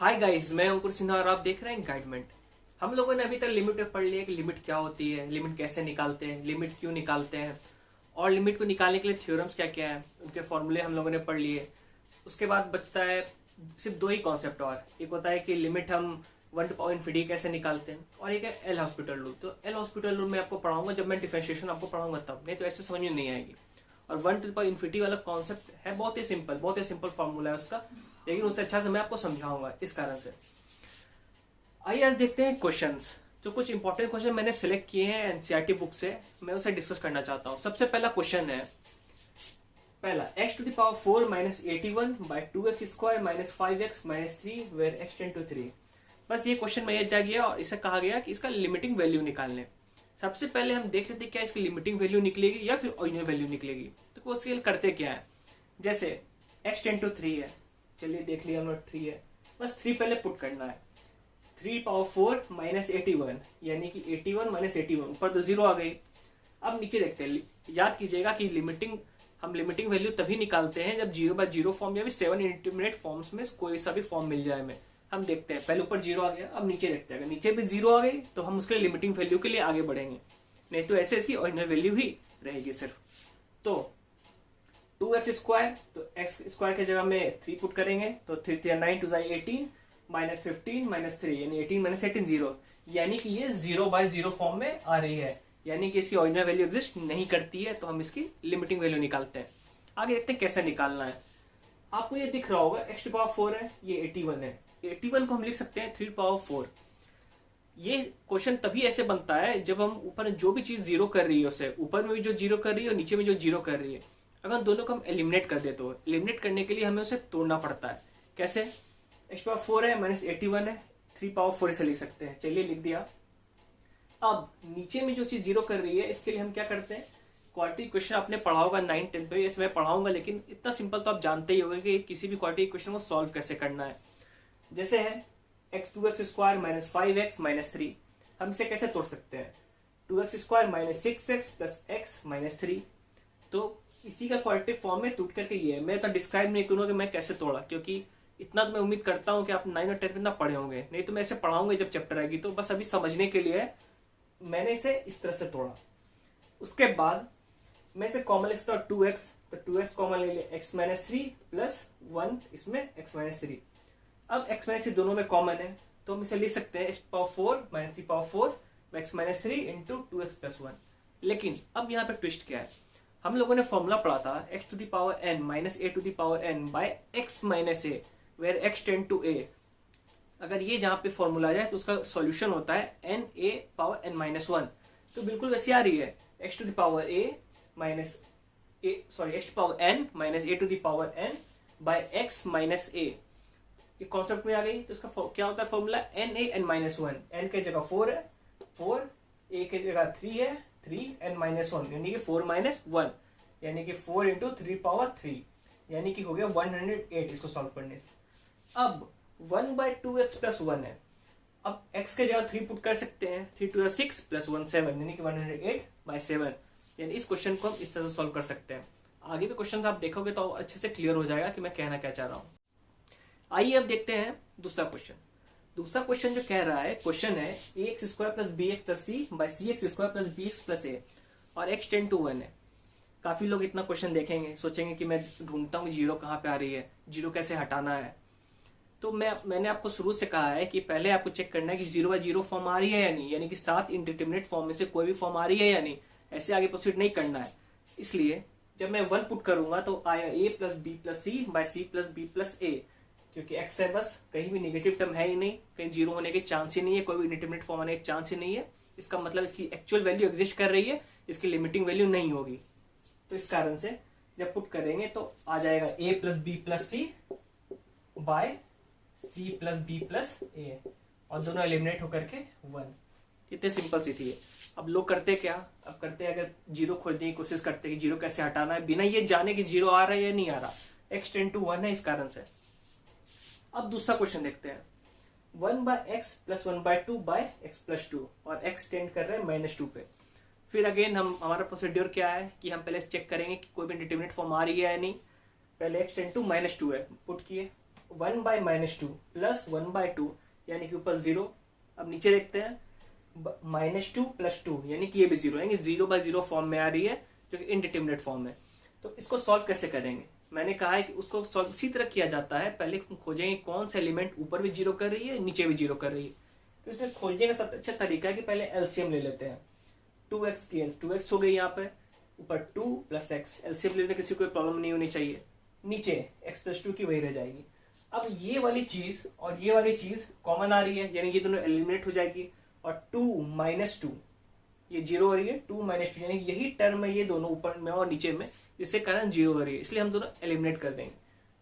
Hi guys, मैं अंकुर सिन्हा और आप देख रहे हैं गाइडमेंट। हम लोगों ने अभी तक लिमिट पे पढ़ लिया कि लिमिट क्या होती है, लिमिट कैसे निकालते हैं, लिमिट क्यों निकालते हैं और लिमिट को निकालने के लिए थ्योरम्स क्या क्या है, उनके फॉर्मूले हम लोगों ने पढ़ लिए। उसके बाद बचता है सिर्फ दो ही कॉन्सेप्ट और। एक होता है कि लिमिट हम 1 टू पावर इन्फिनिटी कैसे निकालते हैं और एक है एल हॉस्पिटल रूल। तो एल हॉस्पिटल रूल मैं आपको पढ़ाऊंगा जब मैं डिफरेंशिएशन आपको पढ़ाऊंगा तब, नहीं तो ऐसे समझ में नहीं आएगी। और 1 टू पावर इन्फिनिटी वाला कॉन्सेप्ट है बहुत ही सिंपल फॉर्मूला है उसका, लेकिन उससे अच्छा से मैं आपको समझाऊंगा इस कारण से। आइए आज देखते हैं क्वेश्चंस। जो कुछ इंपॉर्टेंट क्वेश्चन मैंने सिलेक्ट किए हैं एनसीईआरटी बुक से, मैं उसे डिस्कस करना चाहता हूं। सबसे पहला क्वेश्चन है, पहला x to the power 4 minus 81 by 2x square minus 5x minus 3 where x tend to 3। बस ये क्वेश्चन में दिया गया और इसे कहा गया कि इसका लिमिटिंग वैल्यू निकालने। सबसे पहले हम देख लेते हैं क्या इसकी लिमिटिंग वैल्यू निकलेगी या फिर ओरिजिनल वैल्यू निकलेगी। तो उसके लिए करते क्या है, जैसे x टेंड टू 3 है, चलिए देख लिया हमने 3 है, बस 3 पहले पुट करना है। 3 पावर 4 माइनस 81 यानी कि 81 माइनस 81, ऊपर तो जीरो आ गई। अब नीचे देखते हैं, याद कीजिएगा कि हम लिमिटिंग वैल्यू तभी निकालते हैं जब 0/0 फॉर्म या फिर 7 इंडिटरमिनेट फॉर्म्स में कोई सा भी फॉर्म मिल जाए हमें। हम देखते हैं, पहले ऊपर जीरो आ गया, अब नीचे देखते हैं, अगर नीचे भी जीरो आ गई तो हम उसके लिए लिमिटिंग वैल्यू के लिए आगे बढ़ेंगे, नहीं तो ऐसे इसकी ओरिजिनल वैल्यू ही रहेगी सिर्फ। तो 2x स्क्वायर, तो x स्क्वायर की जगह में 3 पुट करेंगे तो 3 9 2 18 माइनस 15 माइनस 3 यानी 18 माइनस 18 0, यानी कि ये 0/0 फॉर्म में आ रही है, यानी कि इसकी ओरिजिनल वैल्यू एग्जिस्ट नहीं करती है। तो हम इसकी लिमिटिंग वैल्यू निकालते हैं। आगे देखते हैं कैसे निकालना है। आपको ये दिख रहा होगा x टू पावर 4 है, ये 81 है। 81 को हम लिख सकते हैं 3 पावर 4। ये क्वेश्चन तभी ऐसे बनता है जब हम ऊपर जो भी चीज जीरो कर रही है उसे ऊपर में भी जो जीरो कर रही है और नीचे में जो जीरो कर रही है, अगर दोनों को हम एलिमिनेट कर दे तो एलिमिनेट करने के लिए हमें उसे तोड़ना पड़ता है। कैसे, x पावर 4 है माइनस 81 है, 3 पावर 4 इसे लिख सकते हैं, चलिए लिख दिया। अब नीचे में जो चीज जीरो कर रही है इसके लिए हम क्या करते हैं, क्वाड्रेटिक इक्वेशन आपने पढ़ा होगा 9 10 पे, इसे मैं पढ़ाऊंगा, लेकिन इतना सिंपल तो आप जानते ही होंगे कि किसी भी क्वाड्रेटिक इक्वेशन को सॉल्व कैसे करना है। जैसे है x2x square minus 5x minus 3, हम इसे कैसे तोड़ सकते हैं, 2x square minus 6x plus x minus 3। तो इसी का क्वाड्रेटिक फॉर्म में टूट करके ये है। मैं तो डिस्क्राइब नहीं करूंगा कि मैं कैसे तोड़ा, क्योंकि इतना तो मैं उम्मीद करता हूँ कि आप 9 और 10 में ना पढ़े होंगे, नहीं तो मैं इसे पढ़ाऊंगा जब चैप्टर आएगी। तो बस अभी समझने के लिए मैंने इसे इस तरह से तोड़ा। उसके बाद मैं इसे कॉमन ले सकता हूँ 2x, तो 2x कॉमन ले लिया, x माइनस 3 प्लस 1 इसमें x माइनस 3। अब x माइनस 3 दोनों में कॉमन है तो हम इसे लिख सकते हैं x power 4 minus 3 power 4 x minus 3 into 2x plus 1। लेकिन अब यहाँ पे ट्विस्ट क्या है, हम लोगों ने फॉर्मूला पढ़ा था x to the power n minus a to the power n by x minus a where x tend to a। अगर ये जहाँ पे फॉर्मूला आ जाए तो उसका सॉल्यूशन होता है n a power n minus 1। तो बिल्कुल वैसी आ रही है, x to the power a minus a, sorry x to power n minus a to the power n by x minus a। ये कॉन्सेप्ट में आ गई। तो इसका क्या होता है formula, n a n minus 1, n के जगह 4 है 4, a के जगह 3 है 3, n माइनस 1 यानी कि 4 माइनस 1 यानी कि 4 इंटू 3 पावर 3 यानी कि हो गया 108 इसको सॉल्व करने से। अब 1/2x प्लस 1 है, अब x के जगह 3 पुट कर सकते हैं, 3 2 6 प्लस 1 7 यानी कि 108/7, यानी इस क्वेश्चन को हम इस तरह से सॉल्व कर सकते हैं। आगे भी क्वेश्चन आप देखोगे तो अच्छे से क्लियर हो जाएगा कि मैं कहना क्या चाह रहा हूँ। आइए अब देखते हैं दूसरा क्वेश्चन। दूसरा क्वेश्चन जो कह रहा है, क्वेश्चन है ax square plus bx plus c by cx square plus bx plus a और x टेंड टू 1 है। काफी लोग इतना क्वेश्चन देखेंगे, सोचेंगे कि मैं ढूंढता हूँ जीरो कहाँ पे आ रही है, जीरो कैसे हटाना है। तो मैंने आपको शुरू से कहा है कि पहले आपको चेक करना है कि 0/0 फॉर्म आ रही है या नहीं, यानी कि 7 इंडिटरमिनेट फॉर्म में से कोई भी फॉर्म आ रही है या नहीं, ऐसे आगे प्रोसीड नहीं करना है। इसलिए जब मैं 1 पुट करूंगा तो आया a plus B plus C by C plus B plus A, क्योंकि x है बस, कहीं भी नेगेटिव टर्म है ही नहीं, कहीं जीरो होने के चांस ही नहीं है, कोई भी इंडिटरमिनेट फॉर्म आने के चांस ही नहीं है। इसका मतलब इसकी एक्चुअल वैल्यू एग्जिस्ट कर रही है, इसकी लिमिटिंग वैल्यू नहीं होगी। तो इस कारण से जब पुट करेंगे तो आ जाएगा a plus B plus C by C plus B plus A और दोनों एलिमिनेट होकर के 1। कितने सिंपल सी थी। अब लोग करते क्या, अब करते हैं अगर जीरो खोजने की कोशिश करते हैं कि जीरो कैसे हटाना है बिना ये जाने कि जीरो आ रहा है या नहीं आ रहा, x टेंड टू 1 है इस कारण से। अब दूसरा क्वेश्चन देखते हैं, 1/x plus 1/2 bye x plus 2 और x टेंड कर रहे हैं -2 पे। फिर अगेन हमारा प्रोसीड्योर क्या है कि हम पहले चेक करेंगे कि कोई भी इंडिटरमिनेट फॉर्म आ रही है या नहीं। पहले x टेंड टू -2 है, पुट किए, 1/-2 प्लस 1/2 यानी कि ऊपर 0। अब नीचे देखते हैं -2 + 2 यानी कि ये भी 0, यानी 0/0 फॉर्म में आ रही है जो कि इनडिटरमिनेट फॉर्म है। तो इसको सॉल्व कैसे करेंगे? मैंने कहा है कि उसको सॉल्व इसी तरह किया जाता है। पहले खोजेंगे कौन सा एलिमेंट ऊपर भी 0 कर रही है, नीचे भी 0 कर रही है। तो इसमें खोजने का सबसे अच्छा तरीका है कि पहले एलसीएम ले लेते हैं। 2x की 2x हो गई यहाँ पे, ऊपर 2 + x, एलसीएम लेने किसी को प्रॉब्लम नहीं होनी चाहिए। नीचे x + 2 की वही रह जाएगी। अब ये वाली चीज और ये वाली चीज कॉमन आ रही है, यानी ये दोनों एलिमिनेट हो जाएगी। और 2 - 2 ये 0 हो रही है, 2 - 2 यानी यही टर्म है ये दोनों ऊपर में और नीचे में, जिससे कारण 0 हो रही है, इसलिए हम दोनों एलिमिनेट कर देंगे।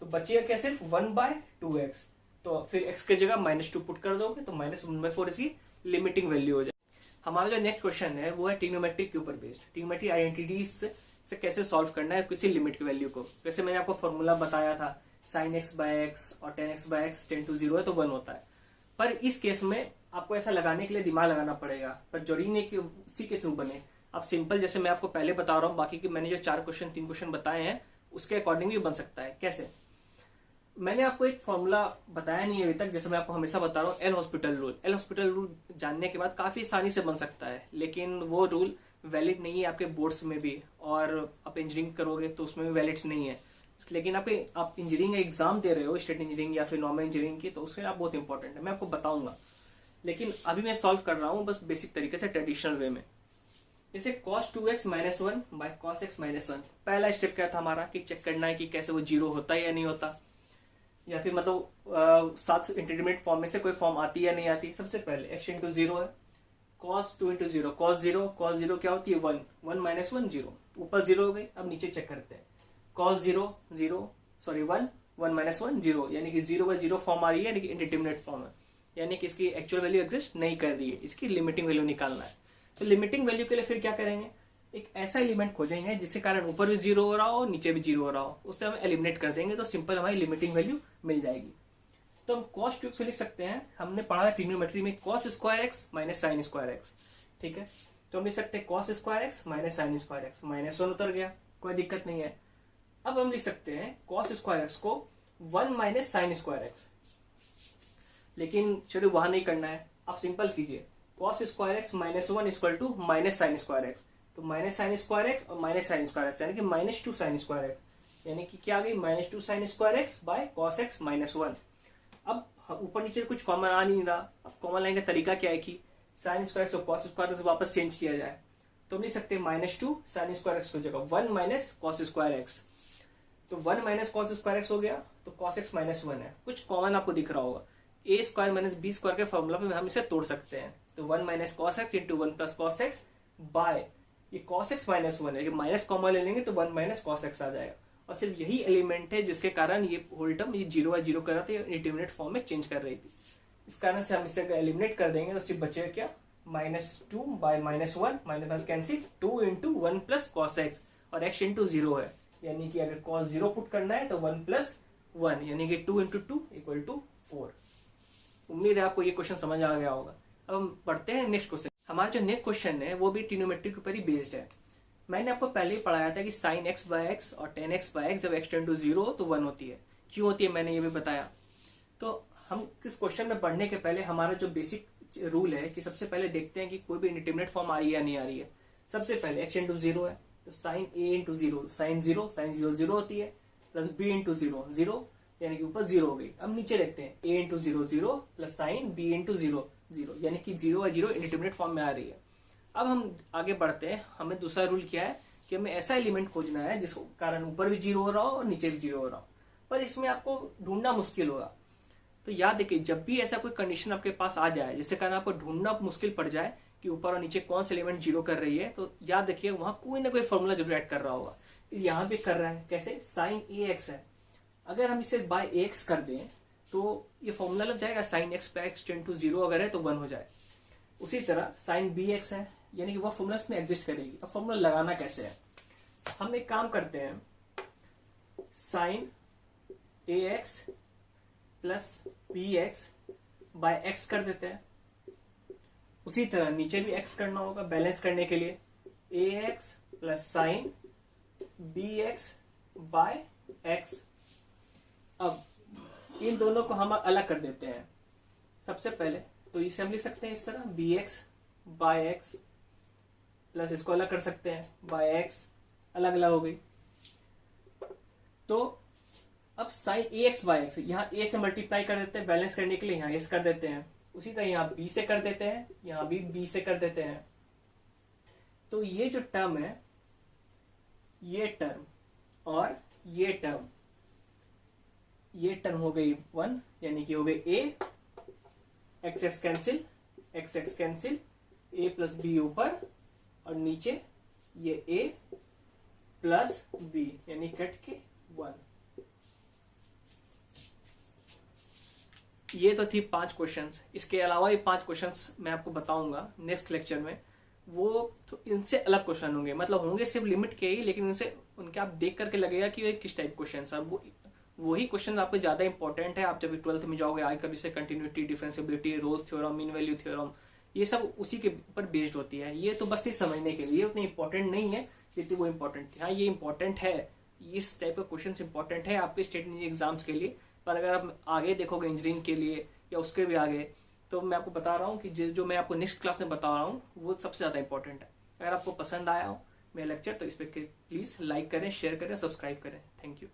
तो बचेगा क्या? सिर्फ 1/2x। तो फिर x की जगह -2 पुट कर दोगे तो -1/4 इसकी लिमिटिंग वैल्यू हो जाएगी। हमारा जो नेक्स्ट क्वेश्चन है वो है ट्रिग्नोमेट्री के ऊपर बेस्ड। ट्रिग्नोमेट्री आइडेंटिटीज से कैसे सॉल्व करना है किसी लिमिट की वैल्यू को। जैसे मैंने आपको फॉर्मूला बताया था, sin x/x और tan x/x टेंड टू 0 है तो 1 होता है। पर इस केस में आपको ऐसा लगाने के लिए दिमाग लगाना पड़ेगा, पर जरूरी नहीं कि उसी के थ्रू बने। आप सिंपल, जैसे मैं आपको पहले बता रहा हूँ, बाकी के मैंने जो 3 क्वेश्चन बताए हैं उसके अकॉर्डिंग भी बन सकता है। कैसे? मैंने आपको एक फॉर्मूला बताया नहीं है अभी तक, जैसे मैं आपको हमेशा बता रहा हूँ, L hospital rule. L hospital rule जानने के बाद काफी आसानी से बन सकता है, लेकिन वो रूल वैलिड नहीं है आपके बोर्ड्स में भी, और आप इंजीनियरिंग करोगे तो उसमें भी वैलिड नहीं है। लेकिन आप इंजीनियरिंग एग्जाम दे रहे हो, स्टेट इंजीनियरिंग या फिर नॉर्मल इंजीनियरिंग की, तो उसके लिए आप बहुत इंपॉर्टेंट है, मैं आपको बताऊंगा। लेकिन अभी मैं सॉल्व कर रहा हूँ बस बेसिक तरीके से, ट्रेडिशनल वे में। जैसे cos 2x - 1 cos x - 1, पहला स्टेप क्या था हमारा कि चेक करना है कि कैसे वो 0 होता है या नहीं होता, या फिर मतलब 7 इंटरमीडिएट फॉर्म में से कोई फॉर्म आती है या नहीं आती। सबसे पहले x × 0 है, cos 2 × 0 cos 0 क्या होती है? 1 1 - 1 0, ऊपर 0 हो गई। अब नीचे चेक करते हैं, cos 0 0 सॉरी 1 1 - 1 0, यानी कि 0/0 फॉर्म आ रही है, यानी कि इंडिटरमिनेट फॉर्म है, यानी कि इसकी एक्चुअल वैल्यू एग्जिस्ट नहीं कर रही है। इसकी लिमिटिंग वैल्यू निकालना है। तो लिमिटिंग वैल्यू के लिए फिर क्या करेंगे? एक ऐसा एलिमेंट खोजेंगे जिसके कारण ऊपर भी 0 हो रहा हो नीचे भी 0 हो रहा हो, उससे हम एलिमिनेट कर देंगे तो सिंपल हमारी लिमिटिंग वैल्यू मिल जाएगी। तो हम cos 2x लिख सकते हैं, हमने पढ़ा है ट्रिग्नोमेट्री में cos square x - sin square x, ठीक है। तो हम लिख सकते हैं cos square x - sin square x, -1 उतर गया, कोई दिक्कत नहीं है। अब हम लिख सकते हैं cos स्क्वायर x को 1 - sin स्क्वायर x, लेकिन चलो वहां नहीं करना है, आप सिंपल कीजिए cos square x - 1 = -sin square x। तो -sin स्क्वायर x और -sin स्क्वायर x यानी कि -2 sin स्क्वायर x, यानी कि क्या आ गई? -2 sin square x by cos x - 1। अब ऊपर नीचे कुछ कॉमन आ नहीं रहा। अब कॉमन लाइन का तरीका क्या है कि sin स्क्वायर से cos स्क्वायर से वापस चेंज किया जाए, तो हम लिख सकते हैं -2 sin स्क्वायर x की जगह 1 - cos स्क्वायर x। तो 1 - cos स्क्वायर x हो गया, तो cos x - 1 है। कुछ कॉमन आपको दिख रहा होगा, a² - b² के फॉर्मूला पे हम इसे तोड़ सकते हैं। तो 1 - cos x × 1 + cos x bye ये cos x - 1 है, माइनस कॉमन ले लेंगे तो 1 - cos x आ जाएगा। और सिर्फ यही एलिमेंट है जिसके कारण ये होल टर्म ये 0/0 कर रहा था, इंडिटरमिनेट फॉर्म में चेंज कर रही थी। इस कारण से हम इसे एलिमिनेट कर देंगे तो सिर्फ बचेगा क्या? -2 by -1, minus cancel, 2 × 1 + cos x, और x × 0 है, यानी कि अगर cos 0 पुट करना है तो 1 + 1, यानी कि 2 × 2 = 4। उम्मीद है आपको ये क्वेश्चन समझ आ गया होगा। अब हम पढ़ते हैं नेक्स्ट क्वेश्चन। हमारा जो नेक्स्ट क्वेश्चन है वो भी ट्रिग्नोमेट्री के ऊपर ही बेस्ड है। मैंने आपको पहले ही पढ़ाया था कि sin x/x और tan x/x जब x → 0 तो 1 होती है। क्यों होती है मैंने ये भी बताया। तो हम किस क्वेश्चन में पढ़ने के पहले हमारा जो बेसिक रूल है कि सबसे पहले देखते हैं कि कोई भी इंडिटरमिनेट फॉर्म आ रही है या नहीं आ रही है। सबसे पहले x × 0 है, तो sin a × 0 sin 0 0 होती है, प्लस b × 0 0, यानी कि ऊपर 0 हो गई। अब नीचे देखते हैं a × 0 0 प्लस sin b × 0 0, यानी कि 0/0 इंडिटरमिनेट फॉर्म में आ रही है। अब हम आगे बढ़ते हैं। हमें दूसरा रूल क्या है कि हमें ऐसा एलिमेंट खोजना है जिसके कारण ऊपर भी 0 हो रहा हो और नीचे भी 0 हो रहा हो, पर इसमें आपको ढूंढना मुश्किल होगा। तो याद देखिए, जब भी ऐसा कोई कंडीशन आपके पास आ जाए जिसके कारण आपको ढूंढना मुश्किल पड़ जाए कि ऊपर और नीचे कौन सा एलिमेंट 0 कर रही है, तो याद रखिए वहां कोई ना कोई फॉर्मूला जरूर ऐड कर रहा होगा। यहाँ भी कर रहा है, कैसे? sin ax है, अगर हम इसे बाय ax कर दें तो ये फॉर्मूला लग जाएगा, sin x/x → 0 अगर है तो 1 हो जाए। उसी तरह sin bx है, यानी कि वो फॉर्मूला इसमें एग्जिस्ट करेगी। अब फॉर्मूला लगाना कैसे है? हम एक काम करते हैं, sin ax + bx by x कर देते हैं। उसी तरह नीचे भी x करना होगा बैलेंस करने के लिए, ax + sin bx by x। अब इन दोनों को हम अलग कर देते हैं। सबसे पहले तो इसे हम लिख सकते हैं इस तरह, B X by X plus इसको अलग कर सकते हैं बाय एक्स, अलग अलग हो गई। तो अब sign A x by x, यहाँ ए से मल्टीप्लाई कर देते हैं बैलेंस करने के लिए, यहाँ एस कर देते हैं। उसी तरह यहाँ बी से कर देते हैं, यहाँ भी बी से कर देते हैं। तो ये जो टर्म है, ये टर्म और ये टर्म हो गई 1, यानी कि हो गई A, X X cancel, X X cancel, A plus B ऊपर और नीचे ये ए प्लस बी, यानी कट के 1। ये तो थी 5 क्वेश्चंस। इसके अलावा भी 5 क्वेश्चंस मैं आपको बताऊंगा नेक्स्ट लेक्चर में। वो तो इनसे अलग क्वेश्चन होंगे, मतलब होंगे सिर्फ लिमिट के ही, लेकिन उनके आप देख करके लगेगा कि ये किस टाइप क्वेश्चन है। वही क्वेश्चन आपको ज्यादा इंपॉर्टेंट है। आप जब 12th में जाओगे आगे कभी से continuity, differentiability, Rolle's theorem, mean value theorem, ये सब उसी के ऊपर बेस्ड होती है। ये तो बस ही समझने के लिए, उतनी इंपॉर्टेंट नहीं है जितनी वो इंपॉर्टेंट है। हाँ, ये इंपॉर्टेंट है, इस टाइप का क्वेश्चन इंपॉर्टेंट है आपके स्टेट एग्जाम्स के लिए। पर अगर आप आगे देखोगे इंजीनियरिंग के लिए या उसके भी आगे, तो मैं आपको बता रहा हूँ कि जो मैं आपको नेक्स्ट क्लास में बता रहा हूँ वो सबसे ज़्यादा इंपॉर्टेंट है। अगर आपको पसंद आया हो मेरा लेक्चर तो इस पर प्लीज़ लाइक करें, शेयर करें, सब्सक्राइब करें। Thank you.